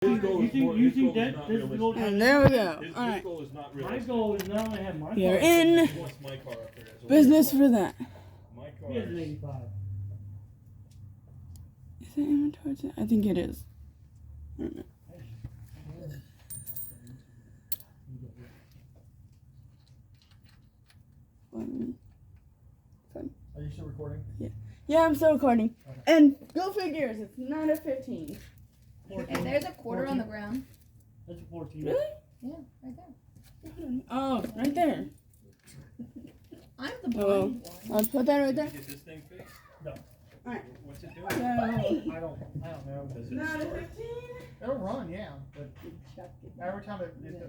You think that this is goal? And there we go. His Alright. goal is not My realistic. goal is not only have my We are car. in He wants my car up there as well. business for that. My car. He has an 85. Is it inventory? I think it is. I don't know. Are you still recording? Yeah, I'm still recording. Okay. And go figures, it's not a 15. And there's a quarter on the ground. That's a 14. Really? Yeah, right there. Oh, right there. I'm the Oh, blind one. I'll put that right Did there. you get this thing fixed? No. Alright. What's it doing? So, I don't know. Does it not a start? 15. It'll run, yeah. But every time we have to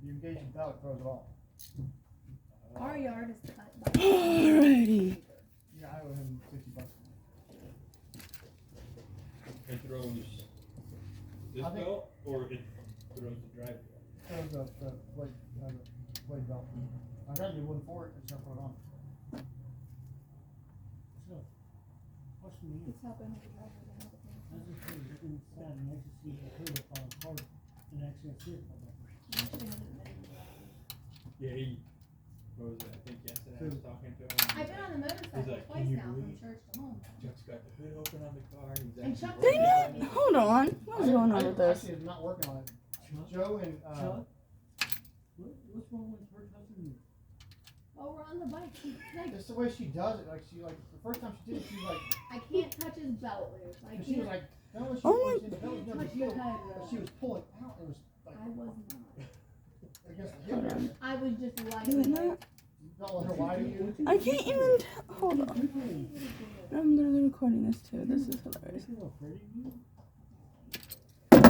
engage the belt, it throws it off. Our yard is cut by Alrighty. Yeah, I owe him $60. It throws this I think- belt or it throws the drive belt? Throws the blade belt. I got you one for it, it's gonna put it on. So, what's the meaning? It's helping with the driver to help with I was just saying, looking inside and actually see the hood up on the car and actually see it. Yeah, he, what was it? I think yesterday I was talking to him. I've been on the motorcycle He's like, twice "Can you now from believe-" church to home. Chuck's got the hood open on the car. He's And actually Chuck- working Dang on it! Hold on. What's going on with this? Actually, I'm not working on it. Joe and, Chuck? What's wrong with her touching you? Oh, we're on the bike. it's the way she does it. Like, the first time she did it, she was like, I can't touch his belt loose. I she was can't. like, no, she Oh was my- in the belt, no big Touch deal. the head, But she was pulling out, it was like, I was not. against the hip area. I was just Is it like. not? Don't let her lie to you. I can't even hold on. I'm literally recording this too. This is hilarious. You know, Freddie, you- And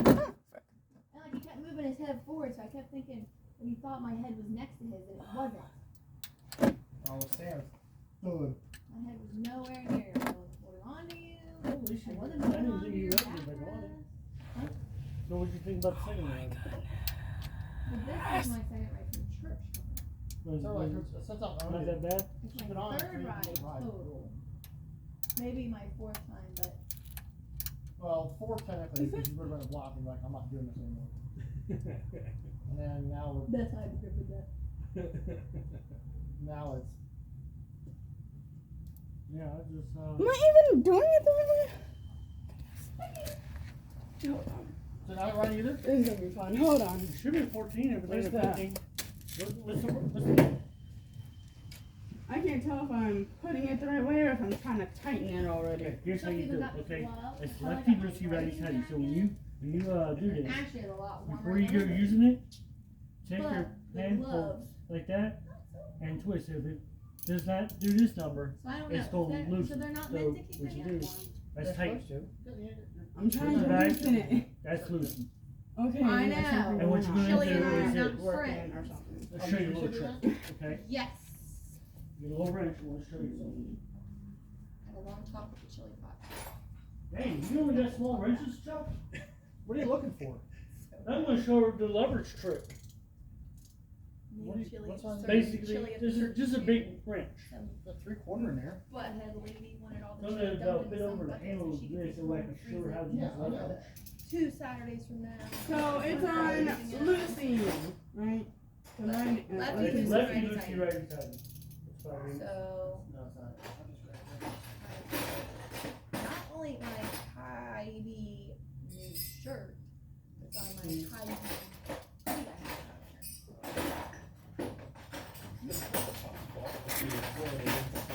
like he kept moving his head forward, so I kept thinking, well, he thought my head was next to his, and it wasn't. I was saying, good. My head was nowhere near. I was holding on to you. Well, at least I you- wasn't I holding didn't on think to you your were ready, but go on. backrest. So what do you think about the second one? But this is my second ride from church. Was, So like, was since I've owned not it, that bad? It's Keep it my on, third please, ride ride. total. Maybe my fourth time, but well, 4 technically, because you would run a block and be like, I'm not doing this anymore. And then now we're, best I've ever done. now it's, Yeah, I just, Am I even doing it the right way? Hold on. did I run either? This is gonna be fun. Hold on. it should be 14 if Where's it's that? 15. Listen. I can't tell if I'm putting it the right way or if I'm trying to tighten it already. Okay, here's how Some you people do it, got okay? gloves, It's some lefty, got loosey, righty, right tighty. hand. So when you do this, Actually, it's a lot warmer. before you than go it is. using it, take But your the hand gloves. like that and twist it. If it does not do this number, So I don't it's know. going So loose. they're not So meant to keep what it you do, uniform. that's They're tight. supposed to. I'm trying to Right. loosen it. That's loosened. Okay. I there's know. something And what going you're on. gonna Chili and I do are is not it. Working friends. or something. Let's show you a little trick, okay? Yes. Get a little wrench. I want to show you something. And a long top with the chili pot. Hey, you only got small wrenches, Chuck? What are you looking for? I'm gonna show her the leverage trick. What do you- what's on- Basically, this is just a big wrench. The 3/4 in there. Butthead lady wanted all the Some chili of dumped a bit into over some the buckets handle so of she could this, put so I it can in the show her how to Yeah, use I know. leverage. 2 Saturdays from now. So it's on loosey, right? So mine, Lefty It's loosey, lefty, righty, loosey, tighty. righty, tighty. That's fine. So, No, it's not. I just grabbed it. not only my tidy new shirt, it's on my tidy hoodie I have on here.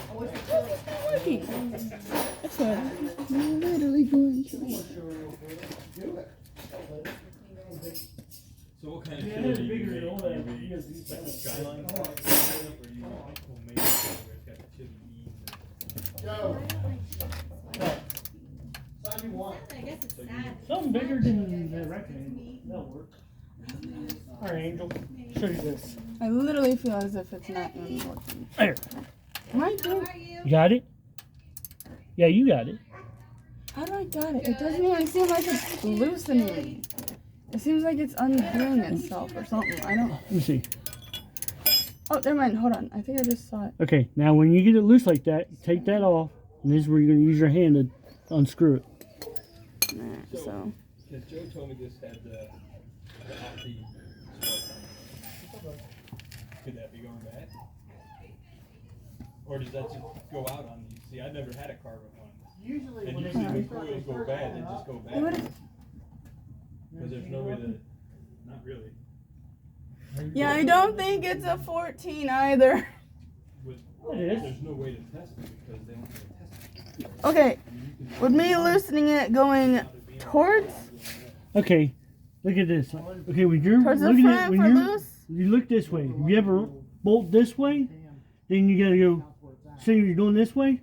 Oh, it's the chili. working. That's what I'm literally going to. I'm gonna show her real quick. Do it. So what kind of Yeah, chili it's do you bigger make? than all Do that. you make Yes, it's like a like- skyline Oh. type setup, or you like homemade chili where it's got the chili beans? Go. I don't like chili, so I Sign you want. I guess it's sad. Something bigger than the rectangle. That'll work. Alright, Angel. Show you this. I literally feel as if it's not even working. There. Am I How doing? are you? You got it? Yeah, you got it. How do I got it? It doesn't even seem like it's loosening. It seems like it's undoing itself or something. I don't. Let me see. Oh, never mind. Hold on. I think I just saw it. Okay, now when you get it loose like that, take that off, and this is where you're gonna use your hand to unscrew it. Nah, so Because Joe told me this had the Opti spark on it. Could that be going bad? Or does that just go out on these? See, I've never had a carbon one. Usually And when usually they when start- coils they go start bad, going they just up, go What bad. is- Because there's no way to, not really. Yeah, I don't think it's a 14 either. With, It is. there's no way to test it because they don't have a test it. Okay, with me loosening it going towards Okay, look at this. Okay, when you're towards the looking at front when for you're loose. you look this way. If you ever bolt this way, then you gotta go. Say you're going this way,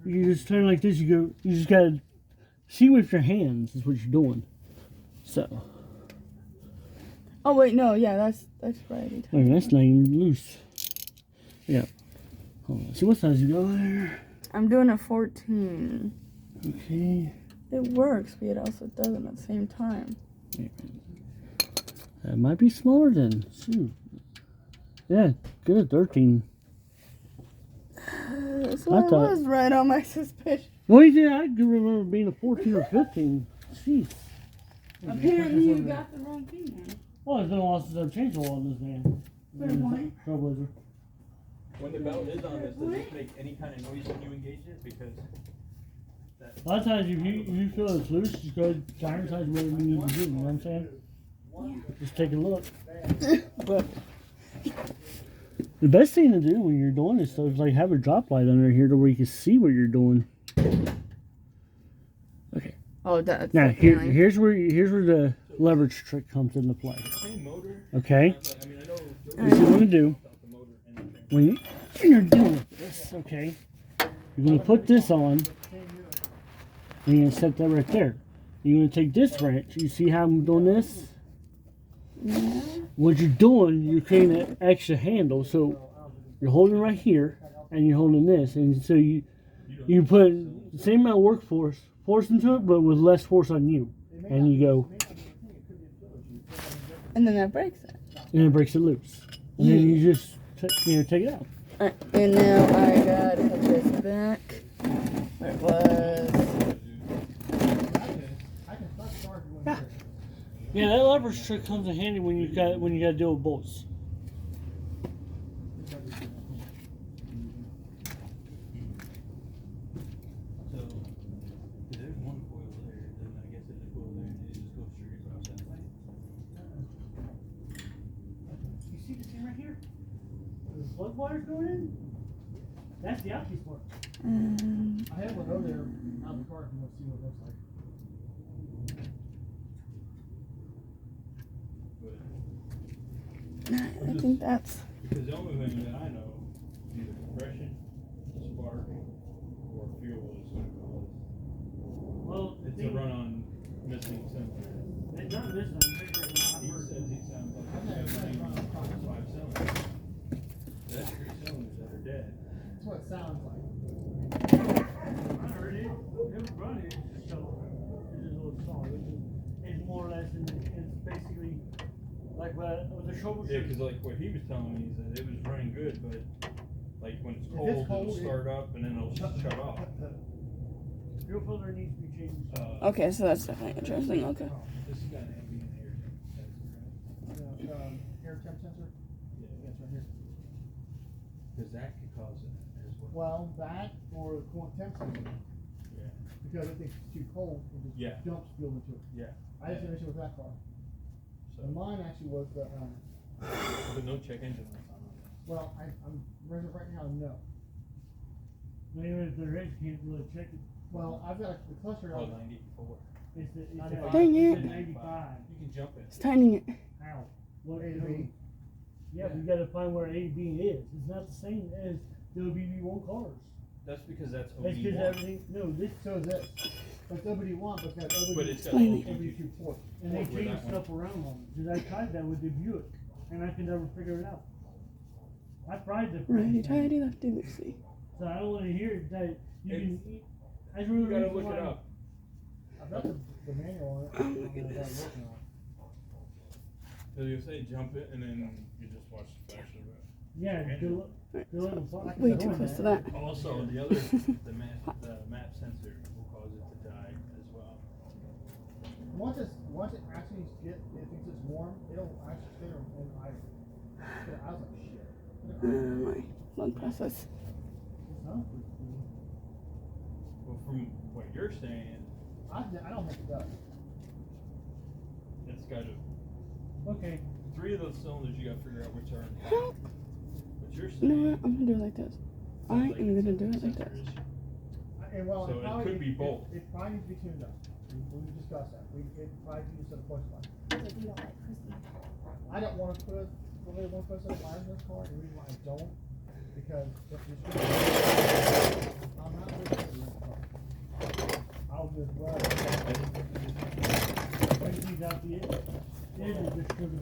you just turn like this. You go. You just gotta see with your hands is what you're doing. So, Oh wait, no, yeah, that's right. wait, that's not even loose. Yeah. Hold on. See what size you go there. I'm doing a 14. Okay. It works, but it also doesn't at the same time. That might be smaller then. Shoot. Yeah, good. 13. So I I thought- was right on my suspicion. The only thing I do remember being a 14 or 15. Jeez. Apparently you got the wrong thing then. Well, it's been a while since I've changed the oil in this van. Fair point. Trailblazer. When the belt is on this, does it make any kind of noise when you engage it? Because A lot of times, if you feel it's loose, just go to iron size whatever you need to do. You know what I'm saying? Just take a look. But The best thing to do when you're doing this stuff is like have a drop light under here to where you can see what you're doing. Okay. oh, that's Now definitely- here's where the leverage trick comes into play. same motor. Okay. I mean, I know What you want to do the motor and when you're dealing with this, okay? You're gonna put this on, and you're gonna set that right there. You're gonna take this wrench. You see how I'm doing this? Yeah. What you're doing, you're creating an extra handle. So you're holding right here, and you're holding this, and so you put the same amount of force into it, but with less force on you, and you go, And then that breaks it. and it breaks it loose, and then you just take it out. Alright, and now I gotta put this back where it was. I can start charging when Yeah. Yeah, that leverage trick comes in handy when you got to deal with bolts. so if there's one coil there, then I guess there's a coil there, and it just goes straight across that line. You see this thing right here? The plug wires going in? That's the Opti spark. I had one over there out of the car and we'll see what it looks like. But I think that's. because the only thing that I know, either compression, spark, or fuel is what it calls. Well, It's a run on missing cylinder. It's not this one. He says he sounds like he's got 5 cylinders. That's 3 cylinders that are dead. That's what it sounds like. I heard it. It was running. It's just a little song. It's more or less, it's basically like with the shoulder. Yeah, because like what he was telling me is that it was running good, but like when it's If cold, it's cold, it'll start up and then it'll shut off. Fuel filter needs to be changed. Okay, so that's definitely interesting. Okay. This has got an ambient air sensor, right? Air temp sensor? Yeah, Yeah, it's right here. because that could cause it as well. Well, that or the coolant temp sensor. Yeah. Because it thinks it's too cold, it just Yeah. dumps fuel into it. Yeah. I had an issue with that car. So, And mine actually was the, but no check engine light on it. well, I'm ready right now, no. Maybe if the wrench can't really check it. Well, I've got the cluster Oh, out. 94. It's 95. Dang it. 95. You can jump it. It's tightening it. How? What A to B. Yeah, we gotta find where A and B is. It's not the same as the OBD1 cars. That's because that's That's because OD1. everything. No, this. So is this. But OBD1, but it's got OBD. But it's got Explain it. OBD2. OBD2 port. And they Where that changed one? stuff around on it. Because I tried that with the Buick, and I could never figure it out. I tried the. Righty tighty, lefty loosey. So I don't want to hear that you It's- can. I just really You gotta reason look it why- up. I've got the manual on it. Oh my and I got it goodness. working on it. So you say jump it and then you just watch the flash of it. Yeah, do it. Do it. Way too close to that. Also, the other, the map sensor will cause it to die as well. Once it actually it thinks it's warm, it'll actually stay there and I was like, shit. My blood process. No, Well, from what you're saying, I don't think it does. it's got to. Okay. 3 of those cylinders, you got to figure out which are. Well, What you're you saying. know what? I'm gonna do it like this. I sounds am like gonna it's do a it like sensor this. issue. And well, So it probably could be both. It probably needs to be tuned up. We discussed that. It probably needs to push button. Like, you don't like crispy. I don't want to put really want to put a set of wires in this car. The reason why I don't, because if you I'm not really good in this car. I'll just well. When he's out the end, it is just sugar.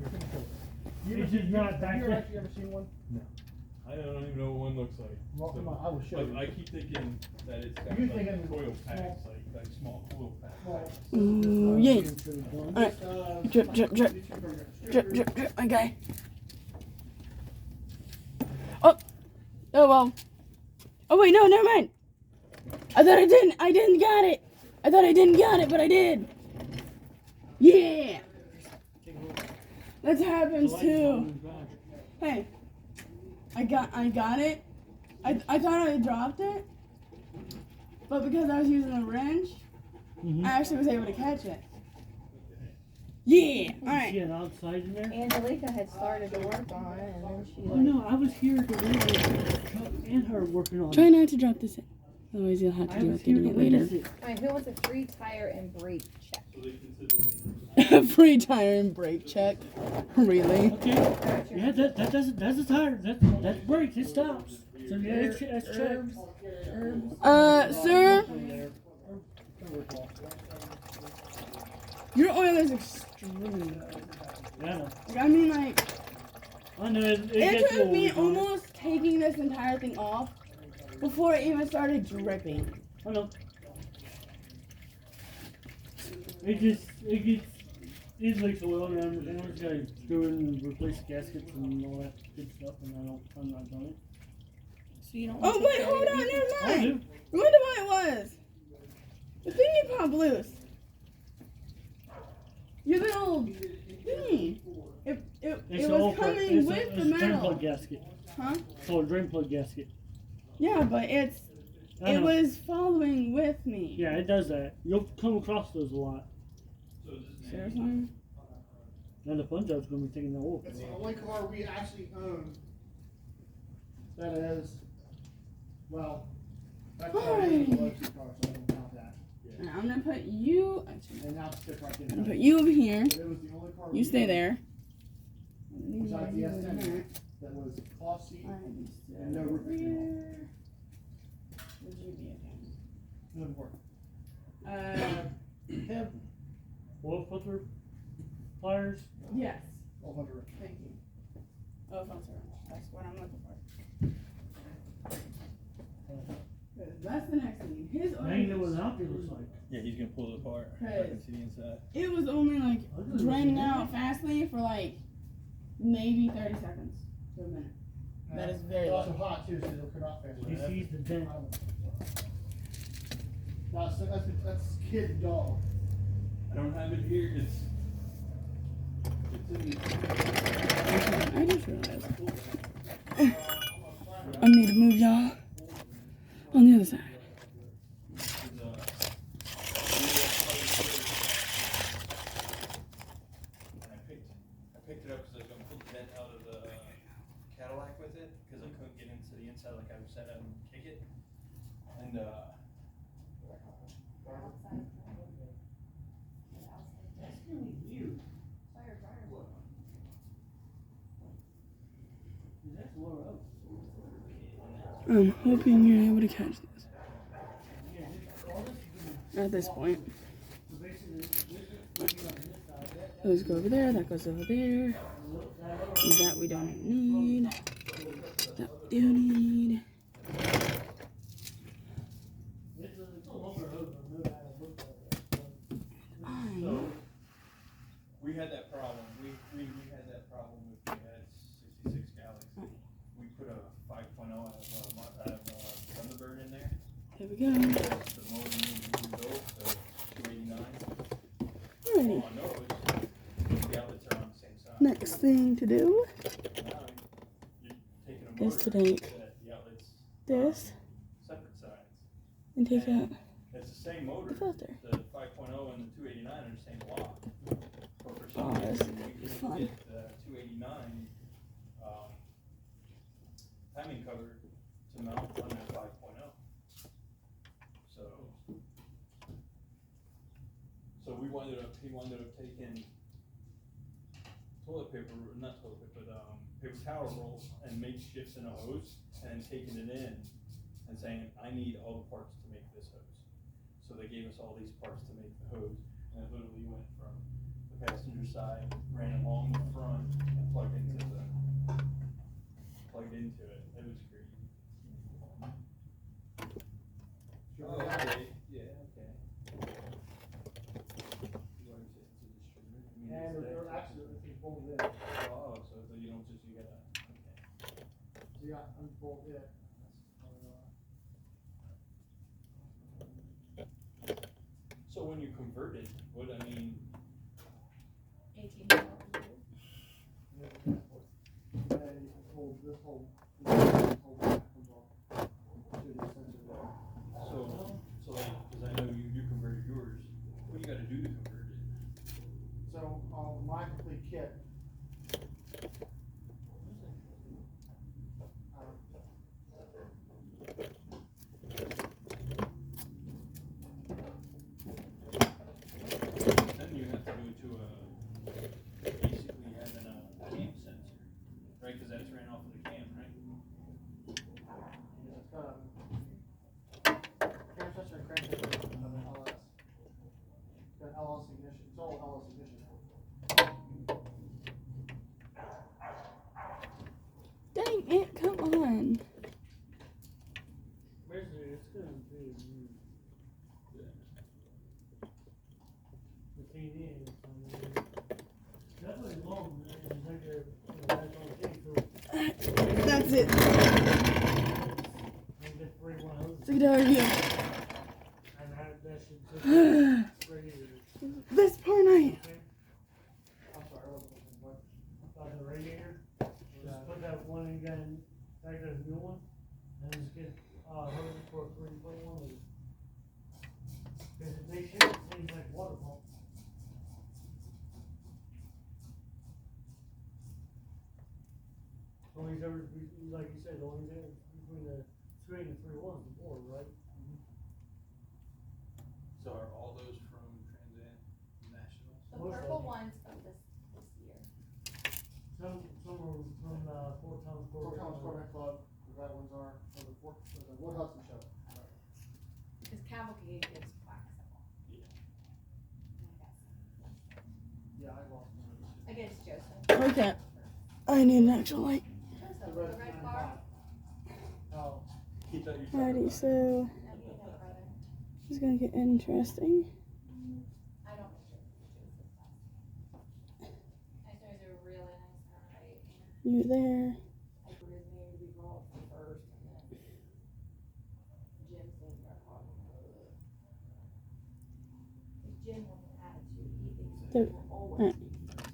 You It's just not back Have you there. actually ever seen one? I don't even know what one looks like. Well, come on, I will show But you. I keep thinking that it's got You like thinking coil small- packs, like small coil packs. Well, Ooh, yeah. Alright. Drip, drip, drip. Drip, drip, drip, my guy. Oh! Oh well. Oh wait, no, never mind. I thought I didn't got it. I thought I didn't got it, but I did. Yeah! That happens too. Hey. I got it. I thought I dropped it. But because I was using a wrench, Mm-hmm. I actually was able to catch it. Yeah! See Alright. an outside in there? Angelica had started to work on it, and then she Oh no, I was here to witness Chuck and her working on Try it. not to drop this in. Otherwise you'll have to I deal was with here getting to it later. witness it. Alright, who wants a free tire and brake check? So they consider Free tire and brake check. Really? Okay. Yeah, that's a tire. That brakes. It stops. So yeah, that's checked. Sir, your oil is extremely low. Yeah, I know. Like, I mean, like, I know. It it gets took me low on it. almost taking this entire thing off before it even started dripping. I know. It leaks oil around, and I just gotta go in and replace the gaskets and all that good stuff, and I'm not done it. So you don't Oh, wait, hold on, never I mind. do. I wonder what it was. The thing you popped loose. Your little thingy. It It's was all coming it's with a, the it's a drain metal. plug gasket. Huh? It's called a drain plug gasket. Yeah, but I it know. was following with me. Yeah, it does that. You'll come across those a lot. Seriously? And the fun job's gonna be taking the oil. it's the only car we actually own that is, well, that car is a luxury car, so I don't count that. And I'm gonna put you. Actually, And now it's stick right I'm gonna there. put you over here. But it was the only car. You we stay owned there. Besides the S10 that was cloth seat and no roof. Would you be Doesn't work. Oil filter pliers. Yes. All under it. Thank you. Oh, filter. That's what I'm looking for. 'Cause that's the next thing. His Now you know what oil. the outfit looks like. Yeah, he's gonna pull it apart. I Right. can see the inside. It was only like draining out fastly for like maybe 30 seconds to a minute. That is very It's also low. hot too, so it'll cut off faster. He sees the dent. That's kid dog. I don't have it here. It's in the. I just realized. I need to move y'all on the other side. I picked it up because I was gonna pull the vent out of the Cadillac with it because I couldn't get into the inside like I said I would kick it, and I'm hoping you're able to catch this. At this point. Those go over there, that goes over there. That we don't need. That we do need. we had that problem. We had that problem with the 66 Galaxy. We put a 5.0 out of Thunderbird in there. There we go. The motor needed to be built, so 289. Alrighty. Next thing to do is to take The outlets this separate sides. and take out It's the same motor. the filter. The 5.0 and the 289 are the same block. But for some Oh, this reason, is we couldn't fun. get the 289 timing cover to mount on that 5.0. So he wound up taking toilet paper, not toilet paper, but paper towel rolls and makeshifts in a hose and taking it in and saying, I need all the parts to make this hose. So they gave us all these parts to make the hose, and it literally went from the passenger side, ran along the front, and plugged into it. It was crazy. Oh, okay, yeah, okay. And they're actually, it's bolted in. Oh, so you don't just, you gotta, okay. So you got unbolt it. So when you convert it, what, I mean, 18 And you can hold this whole back comes off. To the center there. so like, cause I know you converted yours, what you gotta do to convert it? So, my complete kit. Then you have to go to basically having a cam sensor, right, cause that's ran off of the cam, right? Yeah, it's got a cam sensor and crank sensor of an LS. It's got LS ignition, it's all LS ignition. Dang it, come on. Basically, it's gonna be the TV. Definitely long, man. That's okay. So That's it. I get 3 100, Take it out of here. and that should take 3 years. This poor night. I'm sorry, I wasn't listening, what? About the radiator, just put that one in again, back to the new one, and just get hose for a 3.1 liter. Cause if they shit, it seems like water pump. Only ever, like you said, the only difference between the 2.8 and 3.1 is the board, right? So are all those from Trans Am Nationals? The Most of purple them. one's from this year. Some are from, Fort Thomas Fort Corvette. Thomas Corvette Club, the red ones are, or the Wood Hudson show. Because Cavalcade gives plaques at all. Yeah. Yeah, I lost one. Against Joseph. Okay. I need an actual light. Joseph, the red car. Oh, He thought you were talking Alrighty, about- so No, he had a brother. it's gonna get interesting. I don't know Joseph. I know he's a really nice guy, and You there. I put his name to be called first, and then Jim's name got called. Jim has an attitude, he thinks So- he will always alright. be first.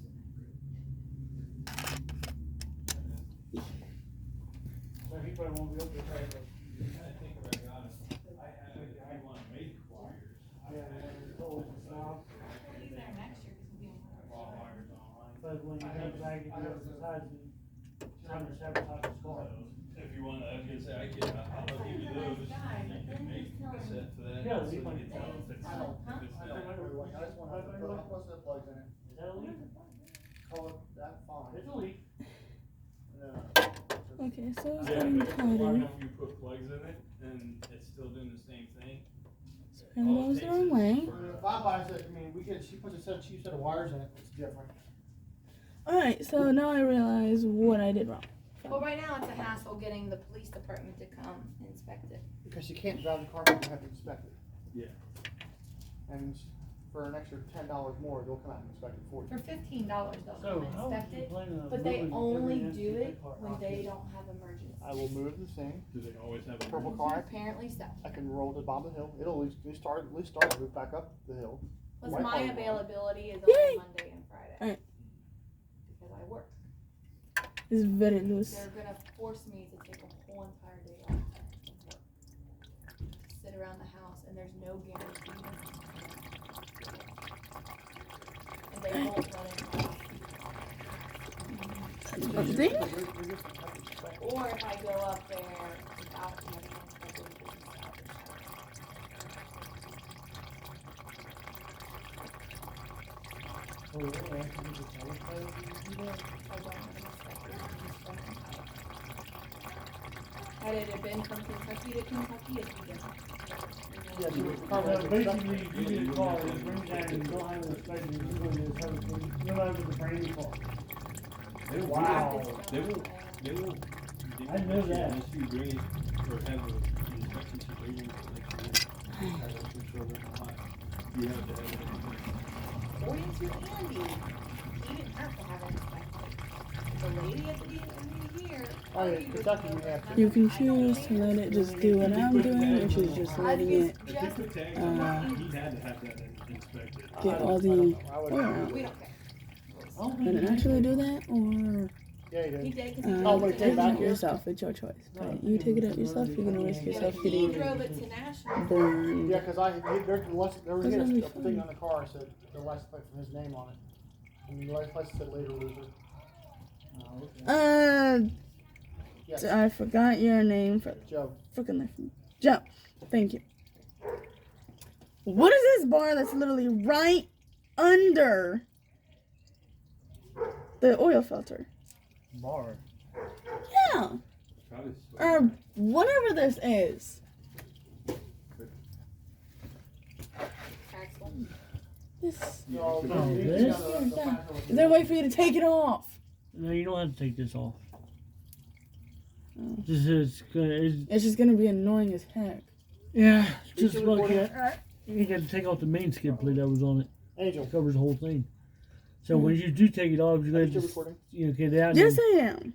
So he probably won't be able to try to. You kinda think about it, honestly. I wanna make wires. yeah, and it's old, it's now. Well, he's there next year, because he'll be on Raw the wires online. But when you get back and do exercise, you trying to sabotage his car. If you wanna, I was gonna say, I'll give you those, you can make a set for that. Yeah, so you you can- can tell if it's, I don't- if it's I not. just want to put most of the plugs in it, Is that a leak? call it that fine. It's a leak. Okay, so it's Yeah, getting but hotter. if you put plugs in it, and it's still doing the same thing. And all it those takes the wrong is way. for- If I buy it, I mean, she puts a cheap set of wires in it, it's different. Alright, so now I realize what I did wrong. Well, right now it's a hassle getting the police department to come inspect it. Because you can't drive the car, but you have to inspect it. Yeah. And for an extra $10 more, they'll come out and inspect it for you. For $15, they'll So come how would inspect you it, plan on but they moving only every do empty it car? when they don't have emergency. I will move the thing, Do they always have a? purple car, Apparently so. I can roll to the bottom of the hill, it'll at least start, move back up the hill. Plus White my car. availability is Yay! only Monday and Friday. Alright. Because I It's very loose. They're gonna force me to take a whole entire day off from work. Sit around the house, and there's no guarantee. And they won't let it off. See? Or if I go up there without having inspected Oh, yeah, actually, just tell us how you do that. I don't have an inspector. Had it been from Kentucky to Kentucky, it'd be different. Yeah, so it's So basically, you get a car, you bring it down, and you don't have an inspection, you're going to have it, you're not even a brand new car. Wow. They will. I know that. Unless you bring it or have an inspection situation for next year, have it for sure they're not. You have to have it. According to Andy, he didn't have to have it inspected. The lady at the end of the year. Oh, yeah, Kentucky, we have to. You can choose to let it just do what I'm doing, or choose just letting it If they put tags on it, he had to have that inspected. get all the I would. oil out. We don't care. Did it actually do that, or Yeah, you He did. did, because he uh, drove wait, it take to back take it Nashville. yourself? It's your choice. But you take it out yourself, you're gonna risk Yeah, yourself but he getting drove it to Nashville. burned. Yeah, because there was a That's gonna be thing fun. on the car that said the license plate from his name on it. And the license plate said later loser. Yes, I forgot your name for Joe. freaking life. Joe, thank you. What is this bar that's literally right under the oil filter? Bar. Yeah, Probably or whatever this is. Axel. This. No, No, this- this? Is there a way for you to take it off? No, you don't have to take this off. Oh. This is good. It's just gonna be annoying as heck. Yeah, just still look recording? at. You got to take off the main skid plate that was on it. Angel, It covers the whole thing. So when you do take it off, you are got you still to just recording? get it out Yes, and I am.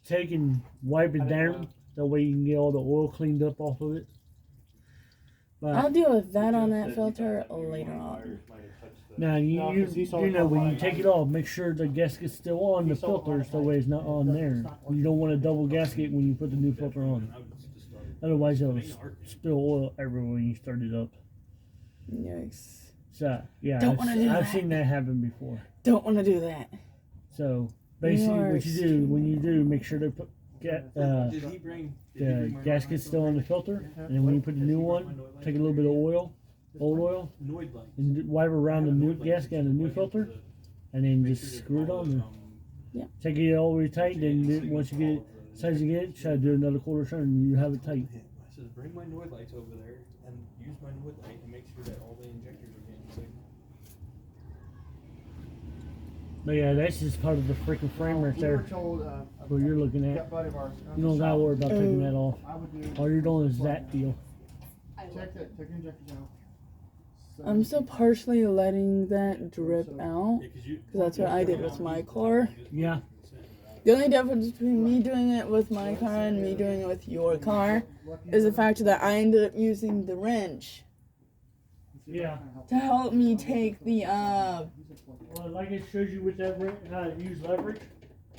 take and wipe it down. That way you can get all the oil cleaned up off of it. But I'll deal with that on that filter later on. now you No, you, 'cause he saw you it know on when my you take it off, make sure the gasket's still on the He saw it on filter, my so that way it's not on there. You don't want a double gasket when you put the new filter on. Otherwise, it'll spill oil everywhere when you start it up. Yikes. So yeah, Don't wanna do I've that. seen that happen before. Don't want to do that. So basically, You are what you do when you do, make sure to put Did he bring the gasket's still on the filter, and then when you put the new one, take a little bit of oil, old oil, Noid lights. and wipe around the new gasket and the new filter, and then just screw it on there. Yeah. Take it all the way tight, then once you get it, size you get it, try to do another quarter turn, and you have it tight. I says, bring my Noid lights over there and use my Noid light and make sure that all the injectors are getting signal. But yeah, that's just part of the freaking frame right We were there. told, What you're looking at. that buddy of ours. You don't gotta worry about taking that off. I would do. All you're doing is that deal. I love Check that, take the injectors out. I'm still partially letting that drip out. Yeah, cause you. Because that's what I did with my car. Yeah. The only difference between me doing it with my car and me doing it with your car is the fact that I ended up using the wrench Yeah. to help me take the, Well, like it shows you with that how to use leverage.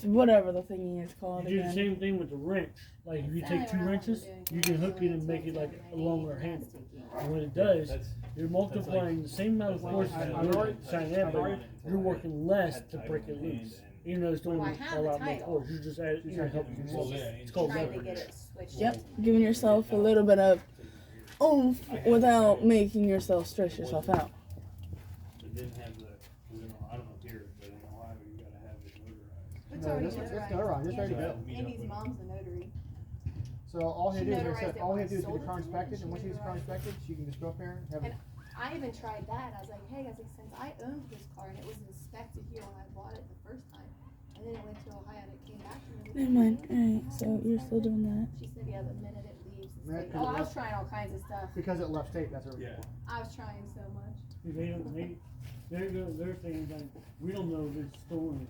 whatever the thingy is You called do the again. same thing with the wrench. Like if you take 2 wrenches, you can hook it and make it like a longer handle. And when it does, you're multiplying the same amount of force that you're trying to add, but you're working less to break it loose. Even though it's doing Well, I a have lot the more title. force, you just add, you're trying to help yourself. It's called trying to leverage. get it switched. Yep, giving yourself a little bit of oomph without making yourself stress yourself out. It didn't have the, I don't know here, but in Ohio, you gotta have it notarized. It's No, already this- it's notarized. notarized. It's ready to go. Andy's mom's a notary. So all he She had to do is, notarized it all he when had to do is I get the car sold it to her, inspected, and once she he gets the car notarized inspected, she can just go up there and have it. I even tried that. I was like, hey, I was like, since I owned this car and it was inspected here when I bought it the first time, and then it went to Ohio and it came back to me. Never mind. Alright, so you're still doing that. She said, yeah, the minute it leaves. It's Minute like, oh, I was it trying all kinds of stuff. Because it left state, that's what. Yeah. I was trying so much. They're saying like, we don't know if it's stolen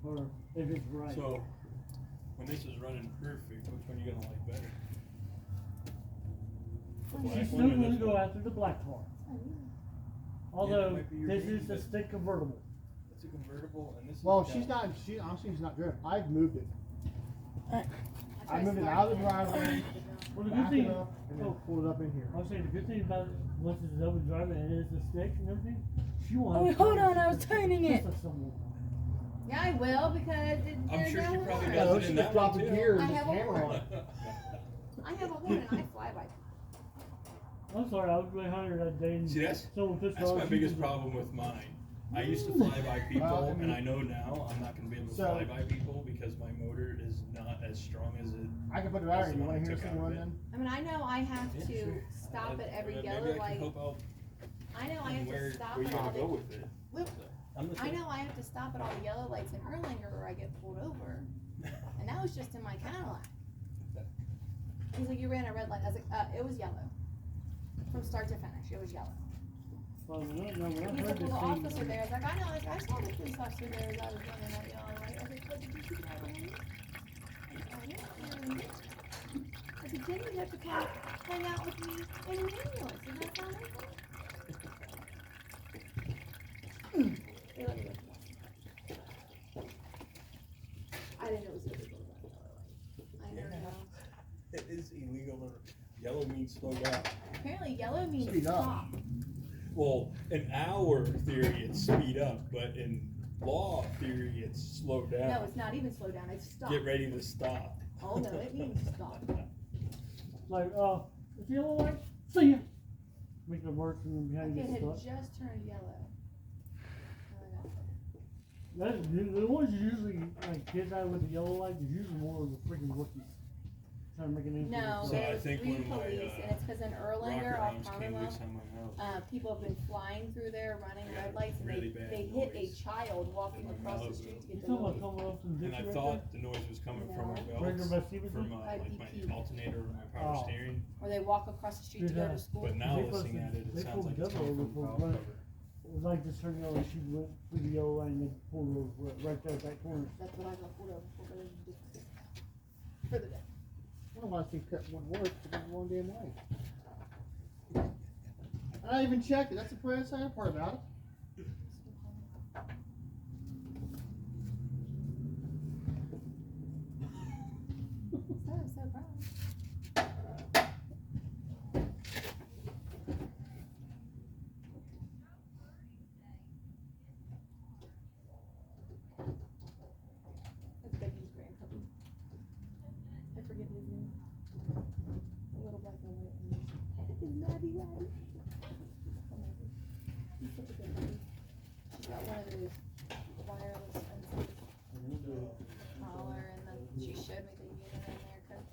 or not, or if it's right. So, when this is running perfect, which one you gonna like better? The black She's still one or going to this go one? after the black car. Oh, yeah. Although might be your this dream, is the but- stick convertible. It's it's a convertible, and this is. Well, down. she's not. She honestly, she's not driven. I've moved it. Alright. I moved it out of the driveway, Well, the good back thing, it up, and then pulled it up in here. I was saying the good thing about once it's double driving and it's a stick and everything, she won't. Oh, have wait, hold to- on, I was turning it. Just like someone. Yeah, I will because I'm there's sure no she probably horn. does No, it she in just that dropped one the too. gear I and just have a hammer on horn. it. I have a horn and I fly by. I'm sorry, I was way higher that day. And See, that's- someone pissed That's her my off. biggest problem with mine. I used to fly by people, Well, I mean- and I know now I'm not gonna be able to So- fly by people because my motor is not as strong as it. I can put it out here. That's the You one want I to hear took something out run of it. then? I mean, I know I have Yeah, to sure. stop at every Maybe yellow I can light. help out I know I in have where, to stop where you at all wanna go the. with it. Look, I'm I know I have to stop at all the yellow lights in Erlanger or I get pulled over, and that was just in my Cadillac. He's like, you ran a red light. I was like, it was yellow, from start to finish. It was yellow. Well, when I He's heard like, this well, the thing, officer there. I was like, I know. I saw the police officer there as I was running that yellow light. I was like, what did you see that one? I said, Jenny, you have to come hang out with me in an ambulance. Does that sound like that? They let me with them. I didn't know it was illegal to run a yellow light. I never Yeah. know. It is illegal. Yellow means slow down. Apparently, yellow means Speed up. stop. Well, in our theory, it's speed up, but in law theory, it's slow down. No, it's not even slow down. It's stop. Get ready to stop. Oh no, it means stop. like, it's yellow light, see ya. Making it worse and then My behind kid you had stuck. just turned yellow. That's the ones usually like kids out with the yellow light. There's usually more of the freaking rookies trying to make a name for No, themselves. So I there's think 3 one of my, police, and it's because in Erlanger off Rockers came Commonwealth, loose on my house. people have been flying through there, running Yeah, red lights, and really they, bad they hit a noise. child walking across the street to You get the talking about noise. coming off from And Dixie I right thought the noise was coming from our there? Right there belts, by Stevenson? from By like my BP. alternator or my power Oh. steering. Or they walk across the street to go to school. But now They listening at it, they it sounds pulled like the it's devil coming over from for valve blood. cover. It was like just turned yellow. She went through the yellow line and they pulled her over right there at that corner. That's what I got pulled over for, but it was just for the day. I don't know why I think that wouldn't work. It's the wrong damn way. I even checked it. That's the sad part about it. So proud. That's Becky's grandpuppy. I forget his name. A little black and white. Is Maddie Waddy? He's such a good puppy. She's got one of those wireless collar, and then she showed me the unit in there because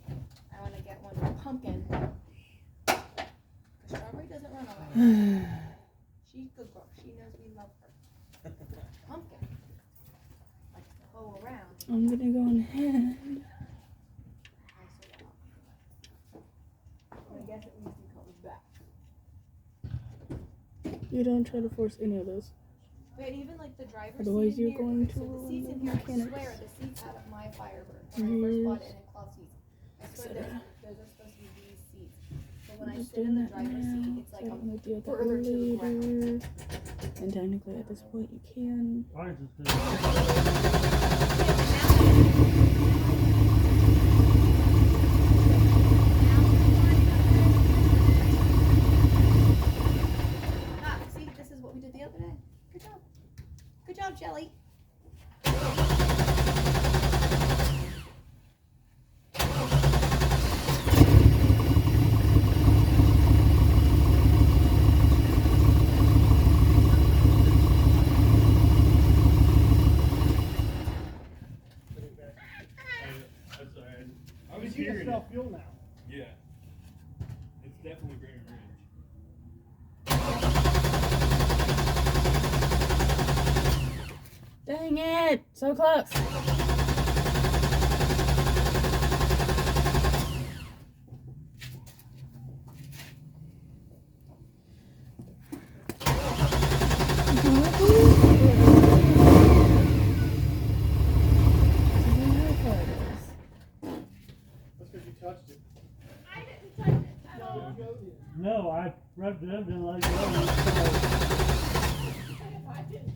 I want to get one with pumpkin. 'Cause Strawberry doesn't run away. She's a good girl. She knows we love her. Pumpkin likes to hoe around. I'm gonna go ahead. I guess it means he comes back. You don't try to force any of those. But even like the driver's Otherwise seat in you're here, going to so the ruin seats the in here, I mechanics. swear, the seats out of my Firebird when I first bought it in cloth seats. I swear those are supposed to be these seats. So when I'm I just sit in doing the that driver's now. seat, it's So like I'm I'm gonna deal with that further to the ground. later. And technically at this point you can. Ours is the- Ah, see, this is what we did the other day. Good job. Good job, Jelly. That's all right. I You was can hearing smell it. fuel now. Yeah. It's definitely Grand Ridge. Dang it! So close. That's because you touched it. I didn't touch it at all. No, I wrapped it up in like. I didn't.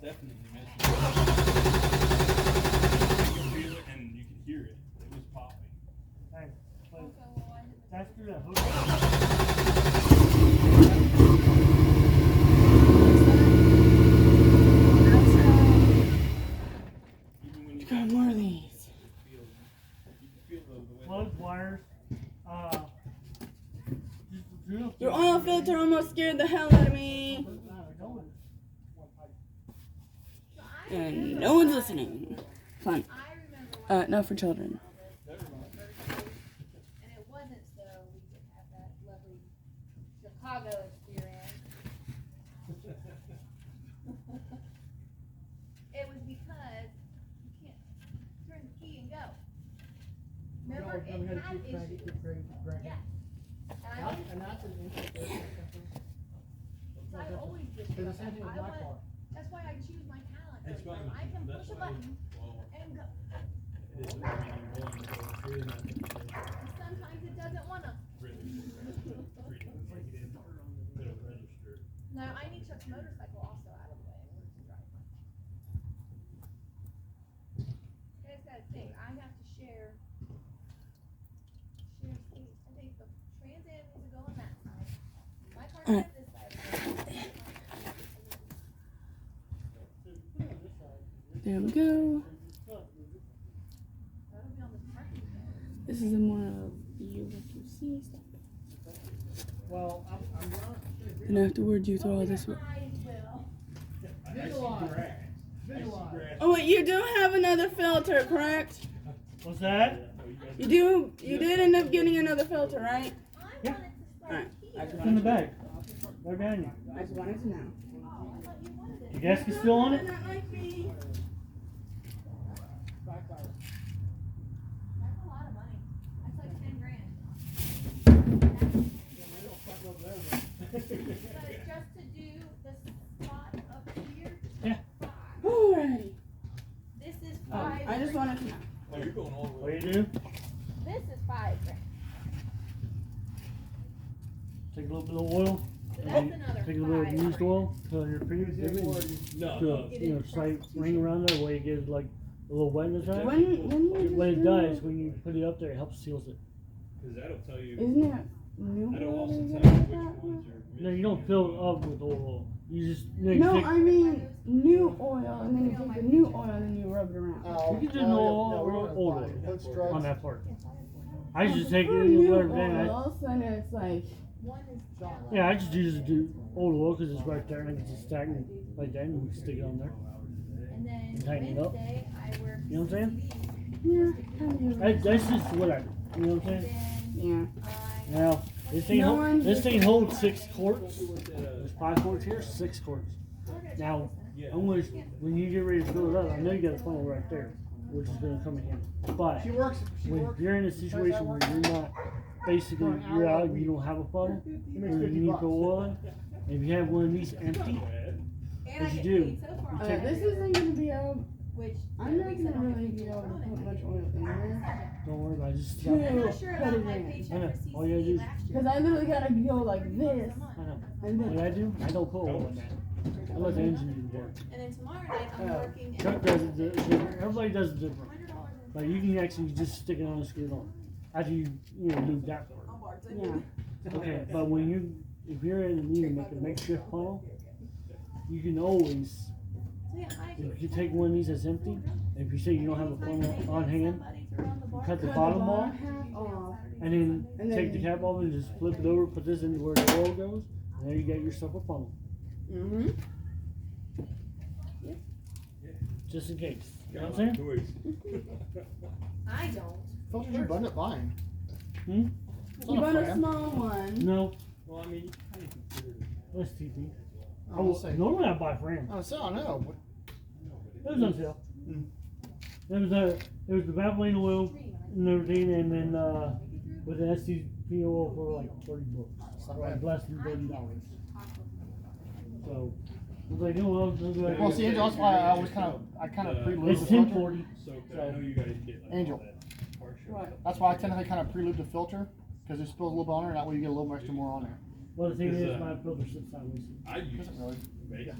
definitely missing. You can feel it and you can hear it. It was popping. Hey, but Okay, well, why did that's through that hook. Even when you Got more of these. feel, you can feel the way. Plugs, wires, just drill. Your oil filter almost scared the hell out of me. And no one's listening. Fun. I remember Not for children. and it wasn't so we could have that lovely Chicago experience. It was because you can't turn the key and go. Remember, it had issues. Yes. And I always, And that's an interesting. I always did It's the that. same thing with I my want- car. That's why I choose my talent. That's why- I can that's push a why- button Well, and go. it is really willing to go through and then And sometimes it doesn't wanna. it'll register. No, I need Chuck's motorcycle also out of the way in order to drive mine. I just gotta think, I have to share seats. I think the Trans Am needs to go on that side. My car's on Alright. this side. There we go. That'll be on the parking lot. This is a more of you what you see stuff. Well, I'm not. And afterwards you throw all this. Your eyes will. I see Visualize. grass. I see Visualize. grass. Oh wait, you do have another filter, correct? What's that? You did end up getting another filter, right? I Yeah. wanted to start Alright. here. It's in the bag. Right behind you. I just wanted to know. Oh, I thought you wanted it. Your desk is still on it? Not like me. Backfire. That's a lot of money. That's like 10 grand. But just to do the spot up here. Yeah. Alrighty. This is Oh, 5. I just wanted to know. Oh, you're going all the What way. do you do? This is 5 grand. Take a little bit of oil. So and that's another take a little 5 used grand. oil. Put on your fingers. No, Do no. a slight ring around there where you get like a little wet inside. When you When it just does, do- when you put it up there, it helps seals it. Because that'll tell you. Isn't it new That'll oil also that you tell you get which that ones with? are. No, you don't fill it up with oil. You just you No, take, I mean new oil, and then you take the new oil and then you rub it around. You can do no old oil on that part. I just take it For and new let it down. oil, so then it's like, One is Yeah, I just use do old oil because it's right there and I can just stack it like that and stick it on there. and then Tighten it up. Wednesday I work. You know what I'm saying? yeah, kind of. That's just what I do. You know what I'm saying? Yeah. Now this thing No hol- one- this thing holds 6 quarts. There's 5 quarts here, 6 quarts. Now I'm gonna when you get ready to fill it up, I know you got a funnel right there, which is gonna come in handy. But She works. She when works. you're in a situation where you're not basically you're out and you don't have a funnel, It or makes you 50 need to bucks. put oil in, if you have one of these empty, And I What'd get you do? paid so far. This isn't gonna be able. Which I'm not weeks I gonna don't really get be paid able to for put much oil in there. don't worry about it. Just Two. I'm not sure Put about it my in. paycheck I know. for All you gotta do CCD is- last year. Cause I literally gotta go like $30 this, a month. I know. and What then. I do, I don't put oil in that. I let the engine do the work. And then tomorrow night I'm working. Chuck does it different. Everybody does it different. $100 in Like you can actually just stick it on and screw it on. After you lube that part. Yeah. Okay, but when if you're in the need to make a makeshift funnel, you can always, So yeah, I if you take one of these that's empty, if you say you don't have a funnel on hand, cut the bottom off, half off. and then And then- take the cap off and just flip it over, put this in where the oil goes, and there you got yourself a funnel. Mm-hmm. Just in case. You know what I'm saying? I don't. Filters you end up buying. Hmm? It's You not bought a brand. small one. No, Well, I mean, you kind of consider it. that's TP. I will say. Normally I buy Fram. I know. It was on sale. It was the Valvoline oil and everything, and then with the SCP oil for like $30, not like bad. less than $30. So I was like, oh well, I'll go ahead. Well, see, Angel, that's why I always I kind of pre-lube It's the filter. $10.40. So, 'cause I know you guys get like Angel. all that partial. What? That's why I tend to kind of pre-lube the filter because it spills a little bit on there. That way you get a little extra more on there. Well, the thing Because, is, my filter sits sideways. I use Doesn't really. basic.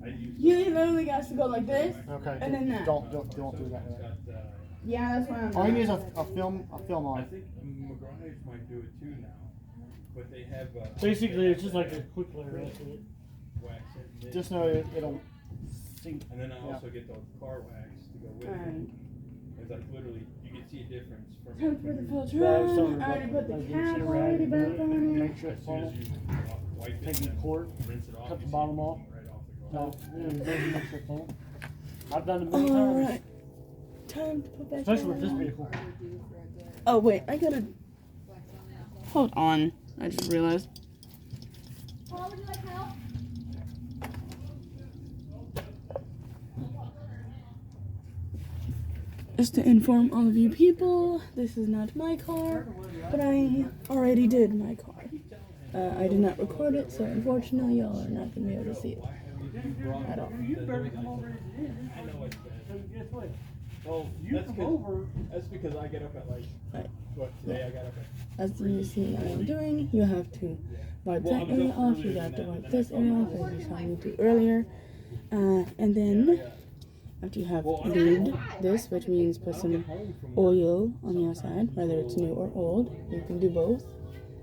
I use. You literally got to go like this. Okay. And then that. Don't do that way. Yeah, that's why I'm All you need is doing a film I on. think McGrath's might do it too now, but they have. Basically, it's just like a quick layer. That's it. Wax it. Just know it'll sink. And then I also get the car wax to go with it. Alright. It's like literally, you can see a difference from. Time for the filter. But I was telling her I already about put the like, cap you already back on it. make sure As it's soon full. as you wipe it, Take and the then cord, rinse it off. cut you the see bottom it off. right off the No, glass. it doesn't make it full. I've done it many times, Alright. Time to put back especially with this on. vehicle. Oh wait, I gotta. Hold on. I just realized. Paul, would you like help? Just to inform all of you people, this is not my car, but I already did my car. I did not record it, so unfortunately y'all are not gonna be able to see it at all. You better come over and do it. I know it's bad. So guess what? Well, You that's come 'cause- over. That's because I get up at like, Right. what, today I got up at. As you see I am doing, you have to wipe that area off, you got to wipe this area off as you saw me do earlier. And then after you have lubed this, which means put some oil on the outside, whether it's new or old. You can do both,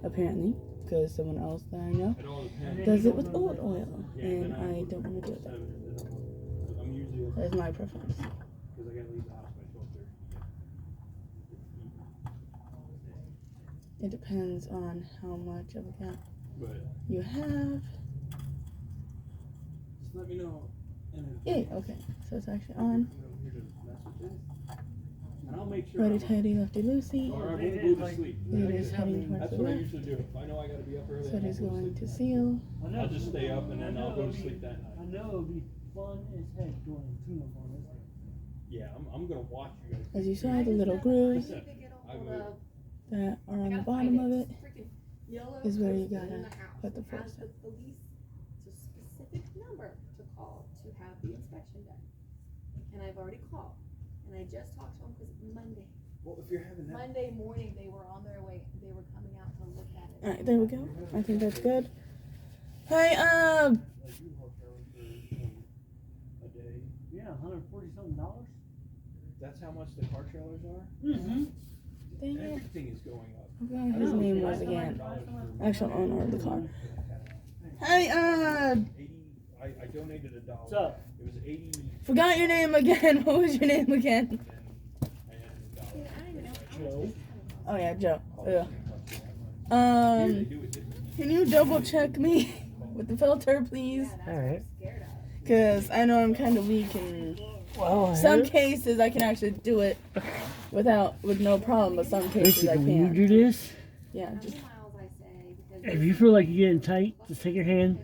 apparently, because someone else that I know It all depends. does it with old oil, and I don't want to do that. I'm usually, That is my preference. because I gotta leave the house by 12:30. It depends on how much of a gap But you have. just let me know. Yay, okay, so it's actually on. And I'll make sure. Righty tighty, lefty loosey. Or I won't go to sleep. It is heading towards That's the what I left, usually do. If I know I gotta be up early. so it is I won't go going to to sleep. seal. I know. I'll just stay up and then I I'll know go to it'll be- sleep that I night. know it'll be fun as heck doing a tune-up on this thing. Yeah, I'm gonna watch you guys. As you saw, the little grooves I will. that are on the bottom of it is where you gotta put the force in. The police, it's a specific number to call to have the inspection done. And I've already called, and I just talked to them because Monday Well, if you're having that. Monday morning, they were on their way, they were coming out to look at it. Alright, there we go. I think that's good. Hey, A U-Haul trailer for a day. Yeah, $140-something. That's how much the car trailers are? Mm-hmm. dang it. Everything is going up. I forgot what his name was again. $100 Actual owner of the car. Hey, 80, I donated $1. What's up? It was 80. forgot your name again. What was your name again? And then I I don't even know. Joe. Oh yeah, Joe. Yeah. Here they Um, do it differently. can you double check me with the filter, please? Yeah, that's All what right. I'm scared of. Cause I know I'm kind of weak in Well, some cases. I can actually do it with no problem, but some cases I basically, when you can't. do this, Yeah, How many just miles I say, because if you feel like you're getting tight, just take your hand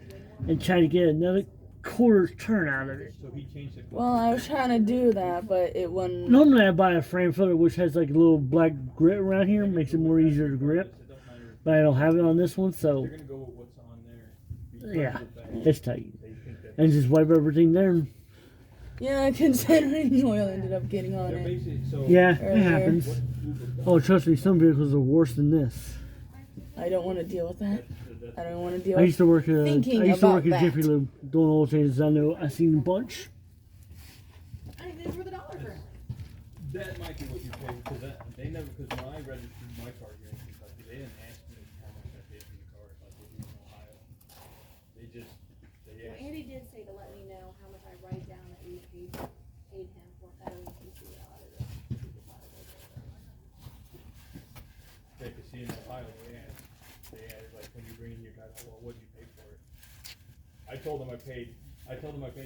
and try to get another quarter turn out of it. So he changed it. well, I was trying to do that, but it wouldn't. Normally, I buy a frame filter which has like a little black grit around here, makes it more easier to grip. It doesn't matter. But I don't have it on this one, so They're gonna go with what's on there. because Yeah. of the fact it's tight. they think that- And just wipe everything there. Yeah, considering the oil ended up getting on They're it. basically, so. Yeah, it Earlier. happens. What Google does, Oh, trust me, some vehicles are worse than this. I don't want to deal with that. that's- I don't want to deal I with. used to work at Thinking I used to about work at that. Jiffy Lube doing oil changes. I know I seen a bunch. I think this is worth $1 for him. That might be what you pay, because they never, because when I registered my car here in Kentucky, they didn't ask me how much I paid for the car if I did it in Ohio. They just, they Well, asked. Andy did say to let me know how much I write down that we paid him for that we can see it audited. Yeah, 'cause see in Ohio, they asked, like, when you bring in your guy, well, what'd you pay for it? I told them I paid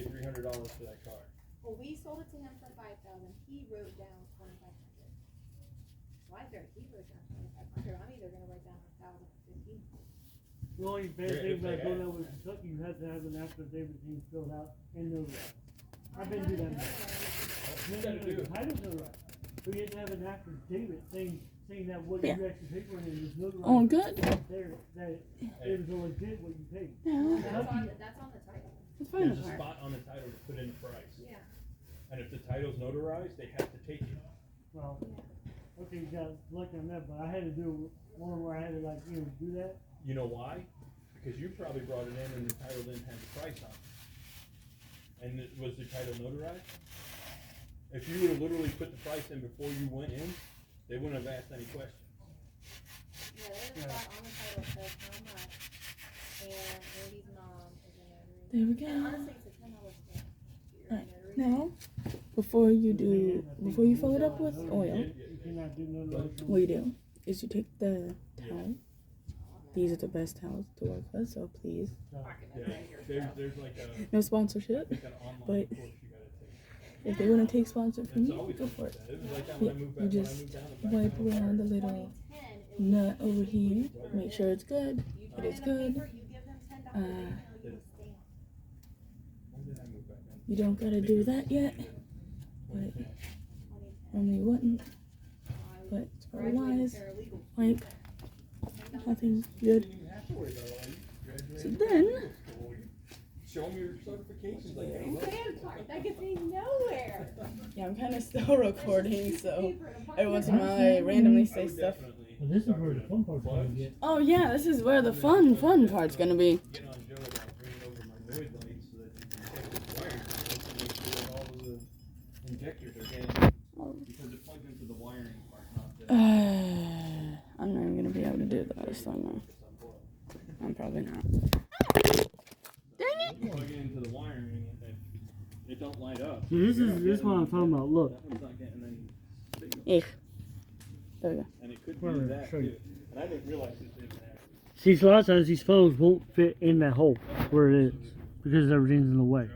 $300 for that car. Well, we sold it to him for 5,000. He wrote down 2,500. So I figured he wrote down 2,500. I'm either gonna write down 1,000 or 15. The only bad Yeah, thing if they about going ask. out with Kentucky, you have to have an affidavit being filled out and notarized. I've been through that. You gotta do it. I don't know right. So you have to have an affidavit saying that what Yeah. you actually paid for it is notarized. Oh, good. There, that it was legit what you paid. Yeah, That's on the title. it's fine. There's a spot on the title to put in the price. Yeah. And if the title's notarized, they have to take it. Well, okay, you got lucky on that, but I had to do one where I had to do that. You know why? Because you probably brought it in and the title didn't have the price on it. And was the title notarized? If you would have literally put the price in before you went in, they wouldn't have asked any questions. Yeah, there's a spot on the title says how much, and Andy's mom is a notary. There we And go. honestly, it's a $10 stamp. You're a Alright, notary. now, before you fill it up with oil, You cannot do none of those. what you do is you take the towel. These are the best towels to work with, so please. Yeah, there's like a, No sponsorship, like an online but course you gotta take. if they want to take sponsor from It's you, always go like for it. that. It was like that Yeah, when I moved back, you when I just moved down the back. wipe around the little 2010, it was nut over here. Make sure it's good. you It turn is in a good. paper, you give them $10, they mail you a stamp. When did I move back then? You don't gotta do that yet, but normally you wouldn't. But it's probably wise. Paralegal. Wipe. Nothing good. You didn't even have to worry about all you graduated So from then- legal school. Show them your certifications, like, hey, look. Bad part, that gets me nowhere. Yeah, I'm kind of still recording, so every once in a while I randomly I say would stuff. definitely But this is start where the with fun part's gonna plugs. get. Oh yeah, this is where the fun part's gonna be. Get on Joe about bringing over my Noid lights so that you can check the wiring to make sure that all of the injectors are getting, because it plugs into the wiring part, not the. I'm not even gonna be able to do that this time. I'm probably not. You plug it into the wiring and it don't light up. See, this is what I'm talking about. Look, That one's not getting any signal. Eek. There we go. And it could Wait a be minute, that show you. too. And I didn't realize this didn't happen. see, so a lot of times these phones won't fit in that hole where it is because everything's in the way.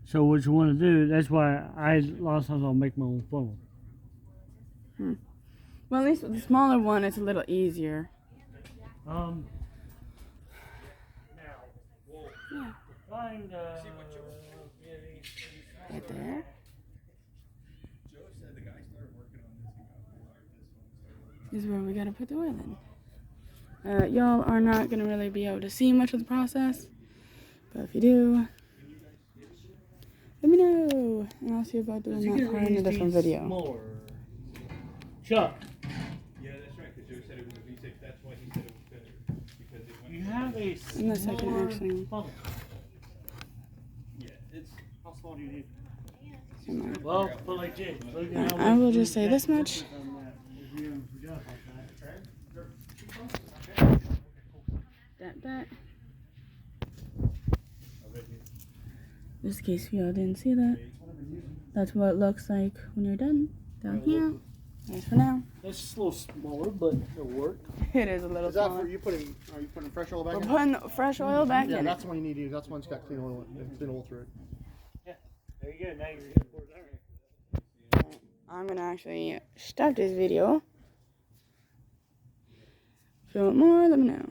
So what you want to do, that's why a lot of times I'll make my own phone. Well, at least with the smaller one, it's a little easier. Now, Yeah. find, Right there. Joe said the guy started working on this. He got wired this one. This is where we gotta put the oil in. Y'all are not gonna really be able to see much of the process, but if you do, let me know, and I'll see about doing that part in a different video. Smaller. Chuck, Yeah, that's right, because Joe said it was a V6. That's why he said it was better. Because it went. you have a Unless I can smaller actually- phone. Yeah, it's. How small do you need? Come on. Well, put like this. Look at how I will much just say this much. difference on that, if you forgot about that. That. Just in case y'all didn't see that. That's what it looks like when you're done. Down here. That's for now. It's just a little smaller, but it'll work. It is a little Is that for smaller. are you putting fresh oil back We're in? putting fresh oil back Yeah, in it. that's the one you need to use. That's the one that's got clean oil through it. There you go. Now you're good for it. All right. I'm gonna actually stop this video. If you want more, let me know.